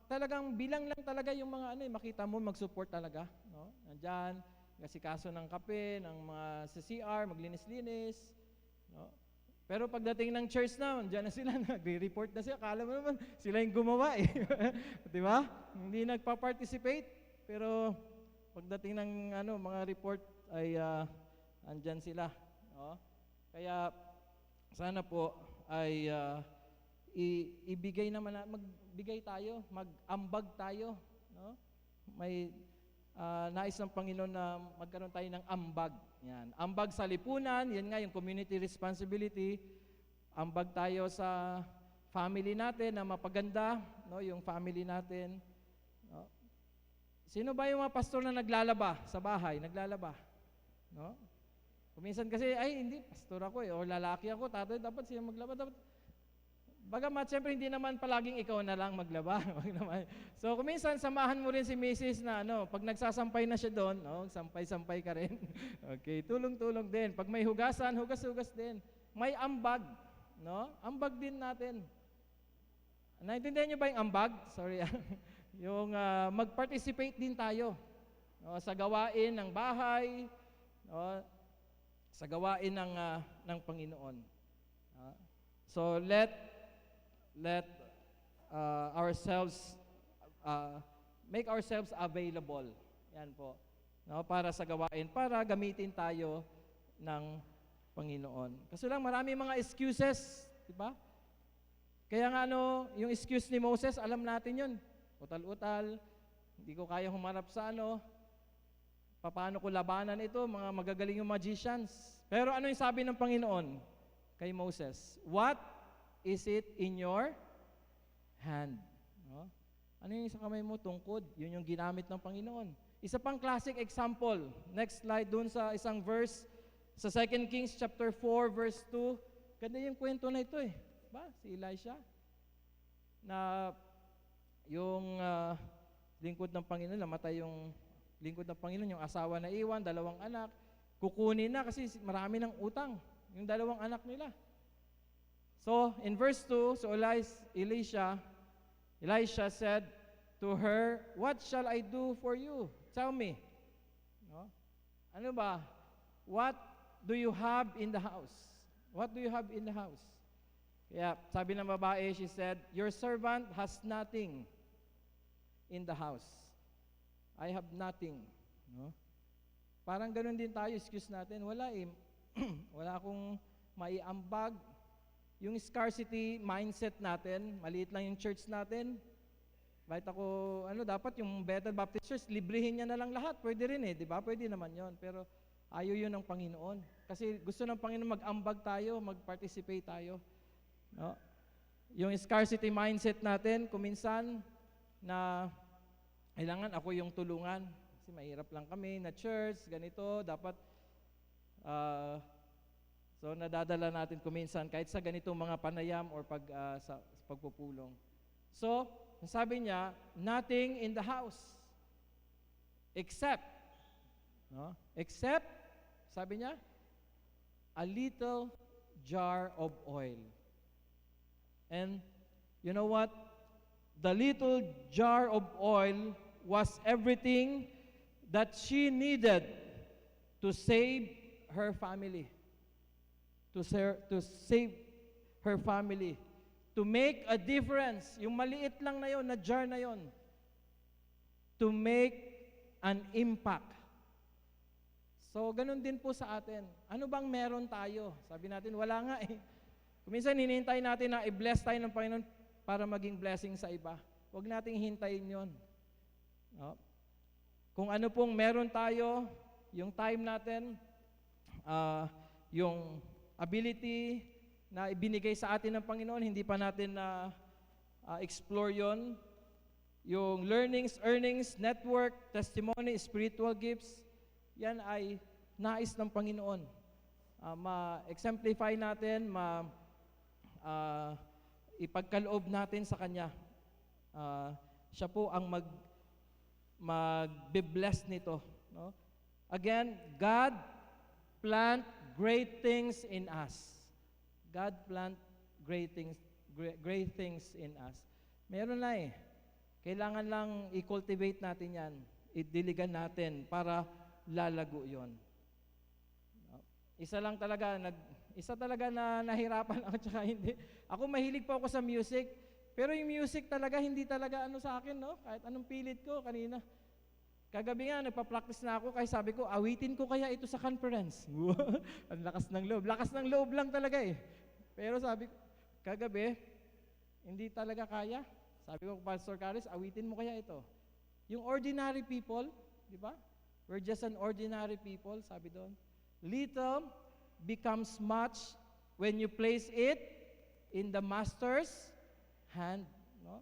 talagang bilang lang talaga yung mga makita mo, mag-support talaga. No? Nandyan, asikaso ng kape, ng mga sa CR, maglinis-linis. No? Pero pagdating ng church na, diyan na sila, nagre-report na sila. Akala mo naman, sila yung gumawa eh. Di ba? Hindi nagpa-participate. Pero pagdating ng mga report ay andyan sila. No? Kaya sana po ay ibigay naman, magbigay tayo, mag-ambag tayo. No? May nais ng Panginoon na magkaroon tayo ng ambag. Yan. Ambag sa lipunan, yan nga yung community responsibility. Ambag tayo sa family natin na mapaganda, no, yung family natin. No? Sino ba yung mga pastor na naglalaba sa bahay? Naglalaba. No? Kuminsan kasi, ay hindi, pastor ako o lalaki ako, tatay, dapat siya maglaba. Dapat. Bagamat, siyempre, hindi naman palaging ikaw na lang maglaba. So, kuminsan, samahan mo rin si Mrs. na, pag nagsasampay na siya doon, sampay-sampay ka rin. Okay, tulong-tulong din. Pag may hugasan, hugas-hugas din. May ambag, no? Ambag din natin. Naintindihan niyo ba yung ambag? Sorry, yung mag-participate din tayo, no? Sa gawain ng bahay, no? Sa gawain ng Panginoon. So, let ourselves make ourselves available. Yan po. No, para sa gawain, para gamitin tayo ng Panginoon. Kasi lang marami mga excuses, di ba? Kaya nga yung excuse ni Moses, alam natin 'yun. Utal-utal, hindi ko kaya humarap sa paano ko labanan ito, mga magagaling yung magicians. Pero ano yung sabi ng Panginoon kay Moses? What is it in your hand? No? Ano yung sa kamay mo? Tungkod. Yun yung ginamit ng Panginoon. Isa pang classic example. Next slide dun sa isang verse sa 2 Kings chapter 4 verse 2. Ganda yung kwento na ito eh. Ba? Si Elisha na yung lingkod ng Panginoon, namatay yung lingkod ng Panginoon, yung asawa na iwan, 2 anak, kukunin na kasi marami ng utang. Yung 2 anak nila. So, in verse 2, so Elisha said to her, "What shall I do for you? Tell me." No? Ano ba? What do you have in the house? What do you have in the house? Kaya sabi ng babae, she said, "Your servant has nothing in the house. I have nothing." No? Parang ganun din tayo, excuse natin. Wala eh. Wala akong maiambag. Yung scarcity mindset natin, maliit lang yung church natin. Bakit ako, dapat yung Bethel Baptist Church, librihin niya na lang lahat. Pwede rin eh, di ba? Pwede naman yon. Pero ayaw yun ng Panginoon. Kasi gusto ng Panginoon mag-ambag tayo, mag-participate tayo. No? Yung scarcity mindset natin, kuminsan na kailangan ako yung tulungan. Kasi mahirap lang kami na church, ganito, dapat so nadadala natin kuminsan kahit sa ganitong mga panayam or sa pagpupulong. So, sabi niya, nothing in the house except, no? Except, sabi niya, a little jar of oil. And you know what? The little jar of oil was everything that she needed to save her family. To save her family. To make a difference. Yung maliit lang na yon, na jar na yon. To make an impact. So, ganun din po sa atin. Ano bang meron tayo? Sabi natin, wala nga eh. Kuminsan, hinihintay natin na i-bless tayo ng Panginoon para maging blessing sa iba. Huwag nating hintayin yon. No? Kung ano pong meron tayo, yung time natin, yung ability na ibinigay sa atin ng Panginoon, hindi pa natin na explore yon. Yung learnings, earnings, network, testimony, spiritual gifts, yan ay nais ng Panginoon. Ma-exemplify natin, ipagkaloob natin sa Kanya. Siya po ang mag-be-bless nito. No? Again, God plant great things in us. God plant great things in us. Meron na eh. Kailangan lang i-cultivate natin yan. Idiligan natin para lalago yon. No? Isa talaga na nahirapan ako tsaka hindi. Ako mahilig pa ako sa music, pero yung music talaga hindi talaga ano sa akin, no? Kahit anong pilit ko kanina. Kagabi nga, nagpa-practice na ako, kaya sabi ko, awitin ko kaya ito sa conference. Ang lakas ng loob. Lakas ng loob lang talaga eh. Pero sabi ko, kagabi, hindi talaga kaya. Sabi ko, Pastor Caris, awitin mo kaya ito. Yung ordinary people, di ba? We're just an ordinary people, sabi doon. Little becomes much when you place it in the Master's hand. No?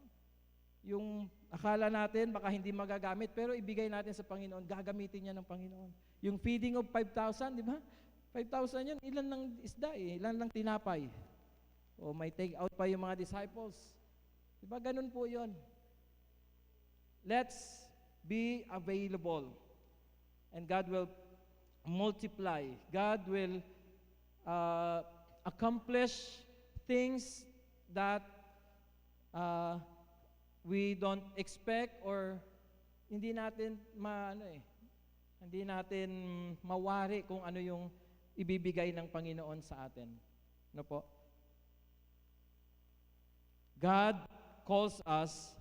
Yung akala natin baka hindi magagamit, pero ibigay natin sa Panginoon, gagamitin niya ng Panginoon. Yung feeding of 5,000, di ba? 5,000 yun, ilan lang isda eh, ilan lang tinapay. O may take out pa yung mga disciples. Di ba? Ganun po yun. Let's be available. And God will multiply. God will accomplish things that we don't expect or hindi natin hindi natin mawari kung ano yung ibibigay ng Panginoon sa atin. Ano po? God calls us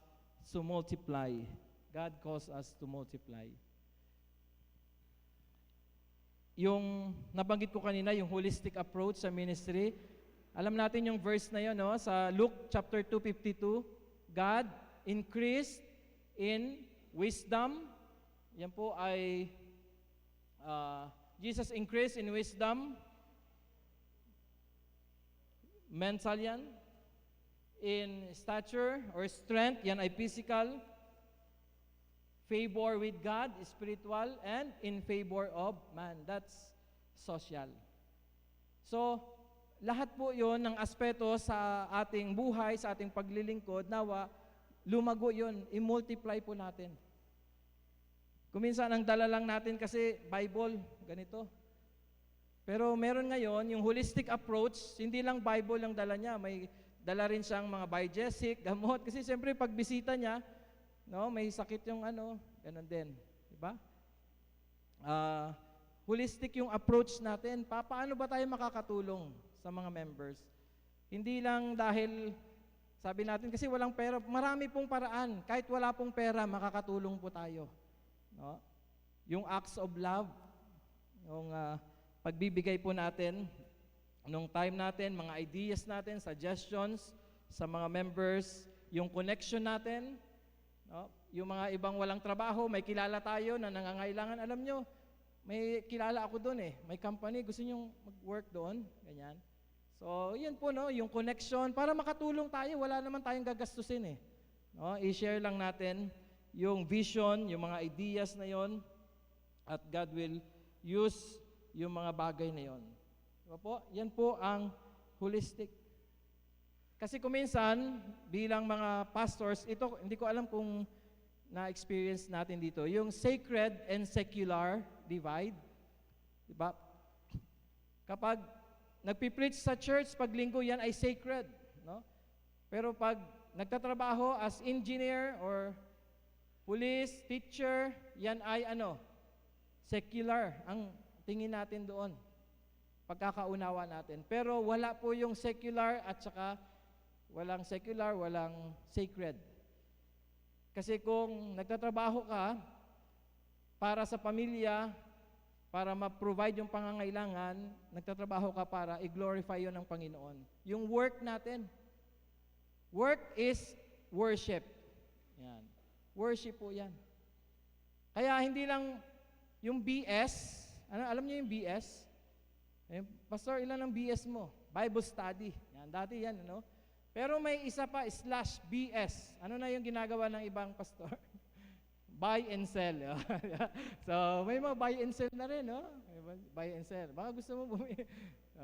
to multiply. God calls us to multiply. Yung nabanggit ko kanina, yung holistic approach sa ministry, alam natin yung verse na yun, no? Sa Luke chapter 2:52, God increased in wisdom. Yan po ay Jesus increased in wisdom. Mental yan. In stature or strength, yan ay physical. Favor with God, spiritual, and in favor of man. That's social. So, lahat po yon ng aspeto sa ating buhay, sa ating paglilingkod, nawa, lumago yon, i-multiply po natin. Kuminsan ang dala lang natin kasi Bible, ganito. Pero meron ngayon, yung holistic approach, hindi lang Bible ang dala niya, may dala rin siyang mga biogesic, gamot. Kasi siyempre pag bisita niya, no, may sakit yung ganun din. Diba? Holistic yung approach natin. Paano ba tayo makakatulong sa mga members? Hindi lang dahil, sabi natin, kasi walang pera, marami pong paraan. Kahit wala pong pera, makakatulong po tayo. No? Yung acts of love, yung pagbibigay po natin, nung time natin, mga ideas natin, suggestions sa mga members, yung connection natin, no? Yung mga ibang walang trabaho, may kilala tayo na nangangailangan. Alam nyo, may kilala ako doon eh. May company, gusto nyo mag-work doon. Ganyan. So, yun po, no? Yung connection, para makatulong tayo, wala naman tayong gagastusin eh. No? I-share lang natin yung vision, yung mga ideas na yon, at God will use yung mga bagay na yon. Diba po? Yan po ang holistic. Kasi kuminsan, bilang mga pastors, ito, hindi ko alam kung na-experience natin dito, yung sacred and secular divide. Diba? Kapag nagpipreach sa church, pag linggo, yan ay sacred. No? Pero pag nagtatrabaho as engineer or police, teacher, yan ay secular ang tingin natin doon. Pagkakaunawa natin. Pero wala po yung secular at saka walang secular, walang sacred. Kasi kung nagtatrabaho ka para sa pamilya, para ma-provide yung pangangailangan, nagtatrabaho ka para i-glorify yun ng Panginoon. Yung work natin, work is worship. Yan. Worship po yan. Kaya hindi lang yung BS, alam niyo yung BS? Pastor, ilan ang BS mo? Bible study. Yan, dati yan, Pero may isa pa, /BS. Ano na yung ginagawa ng ibang pastor? Buy and sell. So, may mga buy and sell na rin, no? Buy and sell. Baka gusto mo bumili.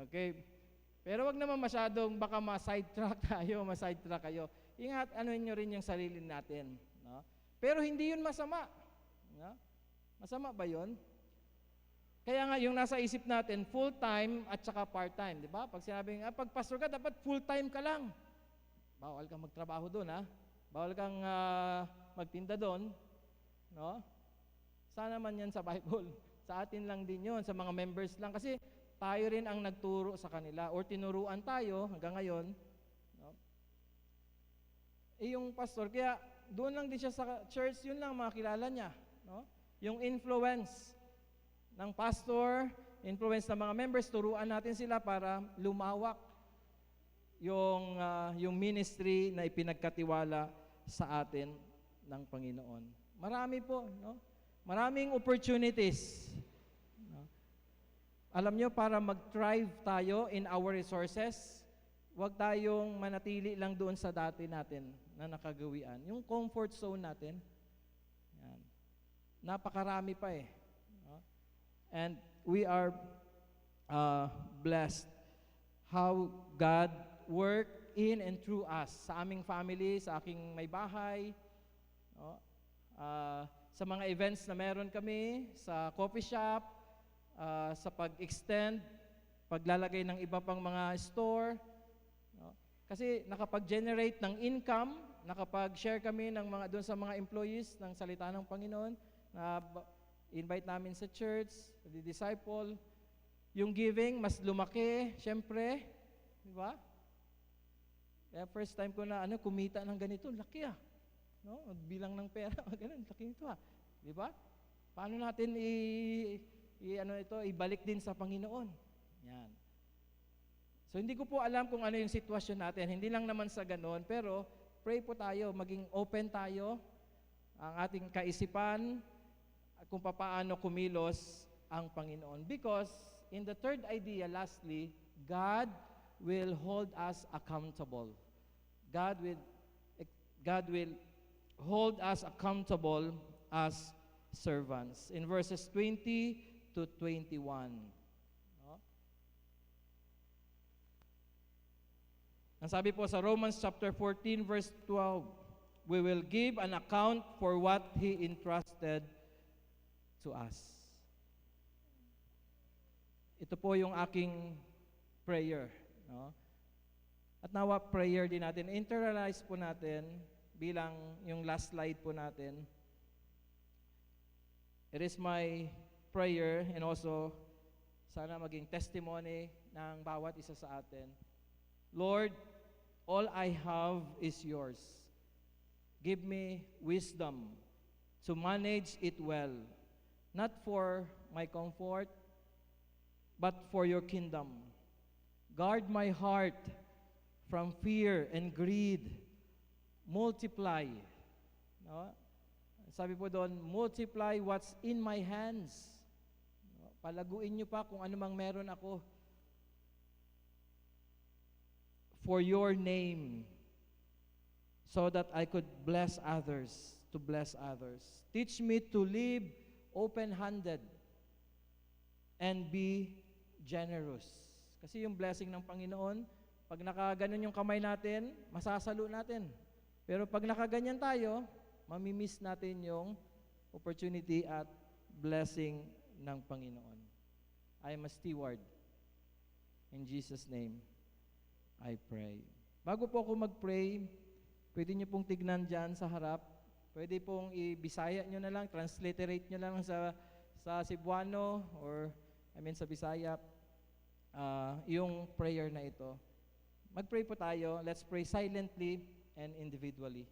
Okay. Pero wag naman masyadong, baka ma-sidetrack tayo, ma-sidetrack kayo. Ingat, nyo rin yung sarili natin. No? Pero hindi yun masama. No? Masama ba yun? Kaya nga, yung nasa isip natin, full-time at saka part-time. Di ba? Pag sinabing, pag pastor ka, dapat full-time ka lang. Bawal kang magtrabaho doon, ha? Bawal kang magtinda doon. No? Saan naman yan sa Bible? Sa atin lang din yun, sa mga members lang. Kasi tayo rin ang nagturo sa kanila or tinuruan tayo hanggang ngayon. No? Yung pastor, kaya doon lang din siya sa church, yun lang makilala niya. No? Yung influence ng pastor, influence ng mga members, turuan natin sila para lumawak yung ministry na ipinagkatiwala sa atin ng Panginoon. Marami po, no? Maraming opportunities. No? Alam nyo, para mag-thrive tayo in our resources, huwag tayong manatili lang doon sa dati natin na nakagawian. Yung comfort zone natin, yan. Napakarami pa eh. No? And we are blessed how God work in and through us. Sa aming family, sa aking may bahay, no? Sa mga events na meron kami, sa coffee shop, sa pag-extend, paglalagay ng iba pang mga store. No? Kasi nakapag-generate ng income, nakapag-share kami ng mga doon sa mga employees ng salita ng Panginoon, na invite namin sa church, the disciple. Yung giving, mas lumaki, syempre. Di ba? Kaya first time ko na kumita ng ganito, laki ah. No? Bilang ng pera, ganun, laki nito ah. Di ba? Paano natin ibalik din sa Panginoon? Yan. So hindi ko po alam kung ano yung sitwasyon natin. Hindi lang naman sa ganun, pero pray po tayo, maging open tayo, ang ating kaisipan, kung paano kumilos ang Panginoon. Because in the third idea, lastly, God will hold us accountable. God will hold us accountable as servants. In verses 20 to 21. No? Ang sabi po sa Romans chapter 14 verse 12, we will give an account for what He entrusted to us. Ito po yung aking prayer. No? At nawa prayer din natin, internalize po natin bilang yung last slide po natin. It is my prayer and also sana maging testimony ng bawat isa sa atin. Lord, all I have is yours. Give me wisdom to manage it well, not for my comfort, but for your kingdom. Guard my heart from fear and greed. Multiply. No? Sabi po doon, multiply what's in my hands. No? Palaguin nyo pa kung anumang meron ako. For your name, so that I could bless others, to bless others. Teach me to live open-handed and be generous. Kasi yung blessing ng Panginoon, pag nakaganon yung kamay natin, masasalo natin. Pero pag nakaganyan tayo, mamimiss natin yung opportunity at blessing ng Panginoon. I am a steward. In Jesus' name, I pray. Bago po ako mag-pray, pwede niyo pong tignan dyan sa harap. Pwede pong i-Bisaya nyo na lang, transliterate nyo lang sa Cebuano or sa Bisaya, yung prayer na ito. Mag-pray po tayo. Let's pray silently and individually.